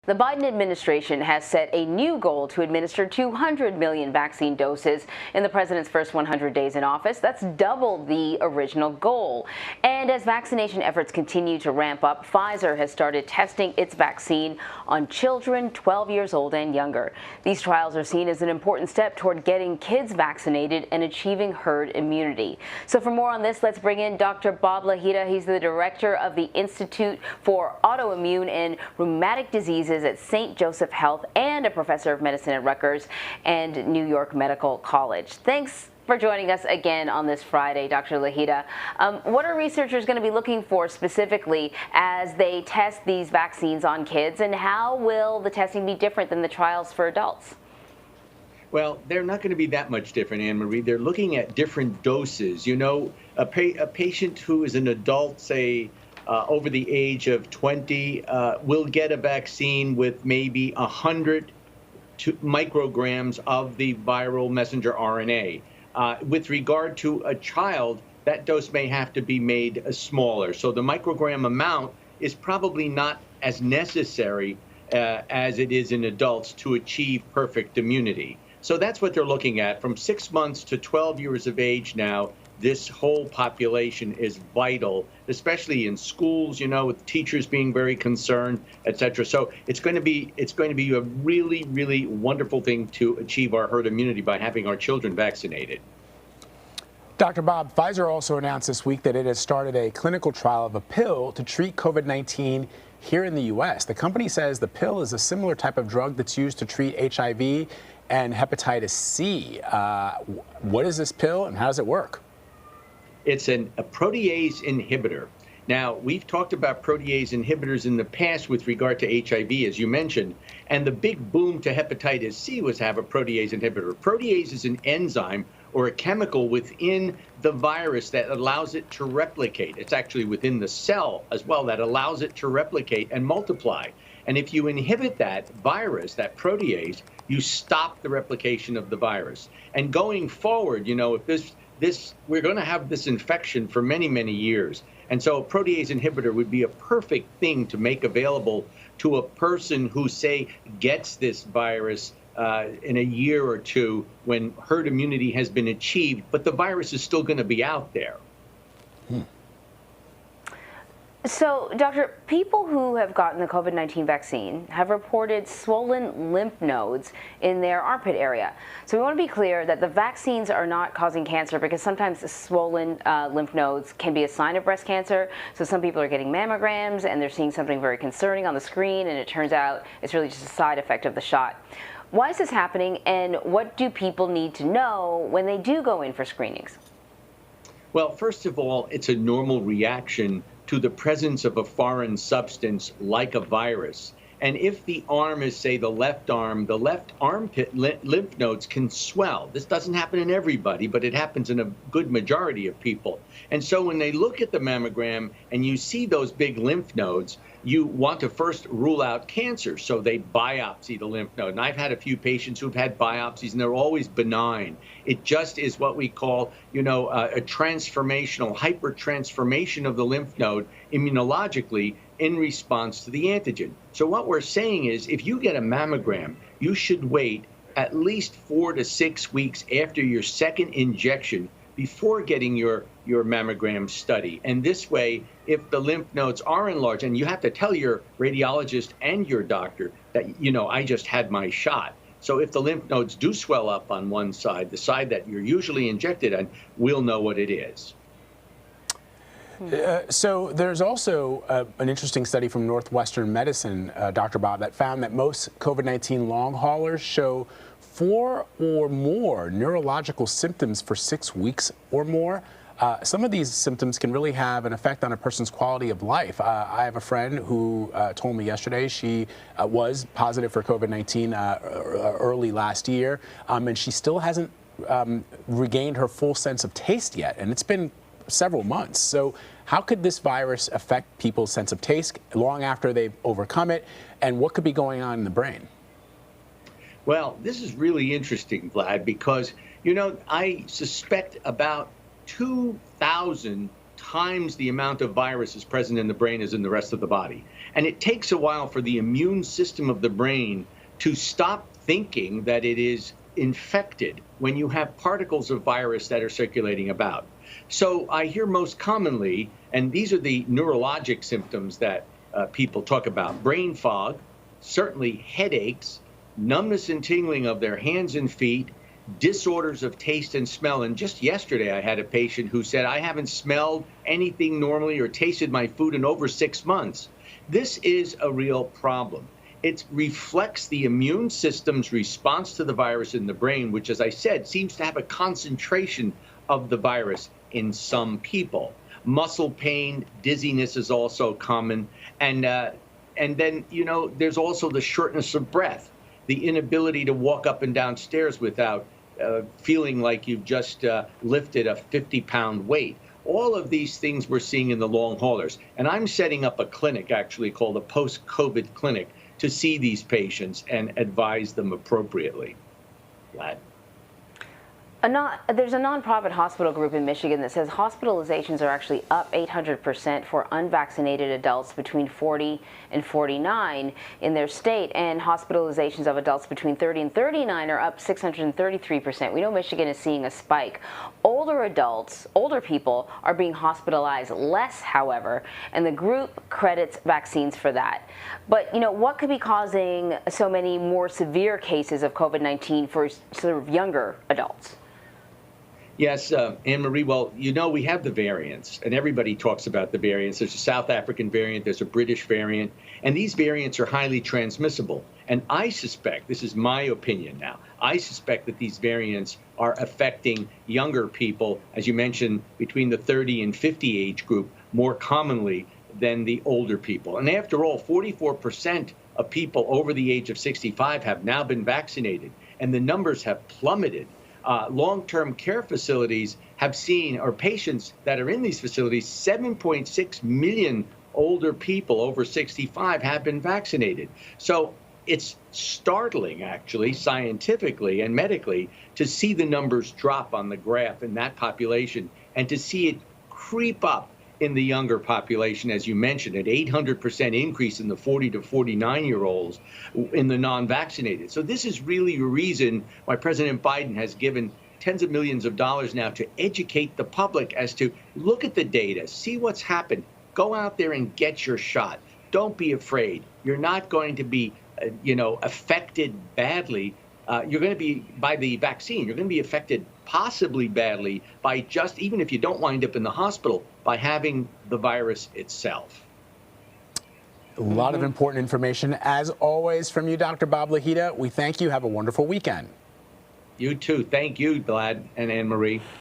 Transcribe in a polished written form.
The Biden administration has set a new goal to administer 200 million vaccine doses in the president's first 100 days in office. That's double the original goal. And as vaccination efforts continue to ramp up, Pfizer has started testing its vaccine on children 12 years old and younger. These trials are seen as an important step toward getting kids vaccinated and achieving herd immunity. So for more on this, let's bring in Dr. Bob Lahita. He's the director of the Institute for Autoimmune and Rheumatic Diseases at St. Joseph Health and a professor of medicine at Rutgers and New York Medical College. Thanks for joining us again on this Friday, Dr. Lahita. What are researchers going to be looking for specifically as they test these vaccines on kids, and how will the testing be different than the trials for adults? Well, they're not going to be that much different, Anne-Marie. They're looking at different doses. You know, a patient who is an adult, say, over the age of 20 will get a vaccine with maybe 100 micrograms of the viral messenger RNA. With regard to a child, that dose may have to be made smaller. So the microgram amount is probably not as necessary as it is in adults to achieve perfect immunity. So that's what they're looking at. From 6 months to 12 years of age now, this whole population is vital, especially in schools, you know, with teachers being very concerned, et cetera. So it's going to be a really, really wonderful thing to achieve our herd immunity by having our children vaccinated. Dr. Bob, Pfizer also announced this week that it has started a clinical trial of a pill to treat COVID-19 here in the U.S. The company says the pill is a similar type of drug that's used to treat HIV and hepatitis C. What is this pill and how does it work? It's a protease inhibitor. Now, we've talked about protease inhibitors in the past with regard to HIV, as you mentioned, and the big boom to hepatitis C was to have a protease inhibitor. Protease is an enzyme or a chemical within the virus that allows it to replicate. It's actually within the cell as well that allows it to replicate and multiply. And if you inhibit that virus, that protease, you stop the replication of the virus. And going forward, you know, if we're going to have this infection for many, many years. And so a protease inhibitor would be a perfect thing to make available to a person who, say, gets this virus in a year or two when herd immunity has been achieved, but the virus is still going to be out there. So, Doctor, people who have gotten the COVID-19 vaccine have reported swollen lymph nodes in their armpit area. So we want to be clear that the vaccines are not causing cancer, because sometimes the swollen lymph nodes can be a sign of breast cancer. So some people are getting mammograms and they're seeing something very concerning on the screen, and it turns out it's really just a side effect of the shot. Why is this happening, and what do people need to know when they do go in for screenings? Well, first of all, it's a normal reaction to the presence of a foreign substance like a virus. And if the arm is, say, the left armpit lymph nodes can swell. This doesn't happen in everybody, but it happens in a good majority of people. And so when they look at the mammogram and you see those big lymph nodes, you want to first rule out cancer. So they biopsy the lymph node. And I've had a few patients who've had biopsies, and they're always benign. It just is what we call, you know, a transformational, hypertransformation of the lymph node immunologically in response to the antigen. So what we're saying is, if you get a mammogram, you should wait at least 4 to 6 weeks after your second injection before getting your mammogram study. And this way, if the lymph nodes are enlarged, and you have to tell your radiologist and your doctor that, you know, I just had my shot. So if the lymph nodes do swell up on one side, the side that you're usually injected on, we'll know what it is. So there's also an interesting study from Northwestern Medicine, Dr. Bob, that found that most COVID-19 long haulers show 4 or more neurological symptoms for 6 weeks or more. Some of these symptoms can really have an effect on a person's quality of life. I have a friend who told me yesterday she was positive for COVID-19 early last year, and she still hasn't regained her full sense of taste yet, and it's been several months. So how could this virus affect people's sense of taste long after they've overcome it, and what could be going on in the brain? Well, this is really interesting, Vlad, because, you know, I suspect about 2,000 times the amount of virus is present in the brain as in the rest of the body. And it takes a while for the immune system of the brain to stop thinking that it is infected when you have particles of virus that are circulating about. So I hear most commonly, and these are the neurologic symptoms that people talk about: brain fog, certainly headaches, numbness and tingling of their hands and feet, disorders of taste and smell. And just yesterday, I had a patient who said, I haven't smelled anything normally or tasted my food in over 6 months. This is a real problem. It reflects the immune system's response to the virus in the brain, which, as I said, seems to have a concentration of the virus in some people. Muscle pain, dizziness is also common. And then, there's also the shortness of breath, the inability to walk up and down stairs without feeling like you've just lifted a 50-pound weight. All of these things we're seeing in the long haulers. And I'm setting up a clinic, actually, called a post-COVID clinic, to see these patients and advise them appropriately. Vlad. There's a nonprofit hospital group in Michigan that says hospitalizations are actually up 800% for unvaccinated adults between 40 and 49 in their state, and hospitalizations of adults between 30 and 39 are up 633%. We know Michigan is seeing a spike. Older people are being hospitalized less, however, and the group credits vaccines for that. But, what could be causing so many more severe cases of COVID-19 for sort of younger adults? Yes, Anne-Marie, well, we have the variants, and everybody talks about the variants. There's a South African variant, there's a British variant, and these variants are highly transmissible. And I suspect, this is my opinion now, I suspect that these variants are affecting younger people, as you mentioned, between the 30 and 50 age group, more commonly than the older people. And after all, 44% of people over the age of 65 have now been vaccinated, and the numbers have plummeted. Long-term care facilities have seen, or patients that are in these facilities, 7.6 million older people over 65 have been vaccinated. So it's startling, actually, scientifically and medically, to see the numbers drop on the graph in that population and to see it creep up in the younger population, as you mentioned, an 800% increase in the 40 to 49-year-olds in the non-vaccinated. So this is really a reason why President Biden has given tens of millions of dollars now to educate the public as to look at the data, see what's happened, go out there and get your shot. Don't be afraid. You're not going to be, affected badly. You're going to be, by the vaccine, you're going to be affected possibly badly by just, even if you don't wind up in the hospital, by having the virus itself. A lot of important information, as always, from you, Dr. Bob Lahita. We thank you. Have a wonderful weekend. You too. Thank you, Vlad and Anne-Marie.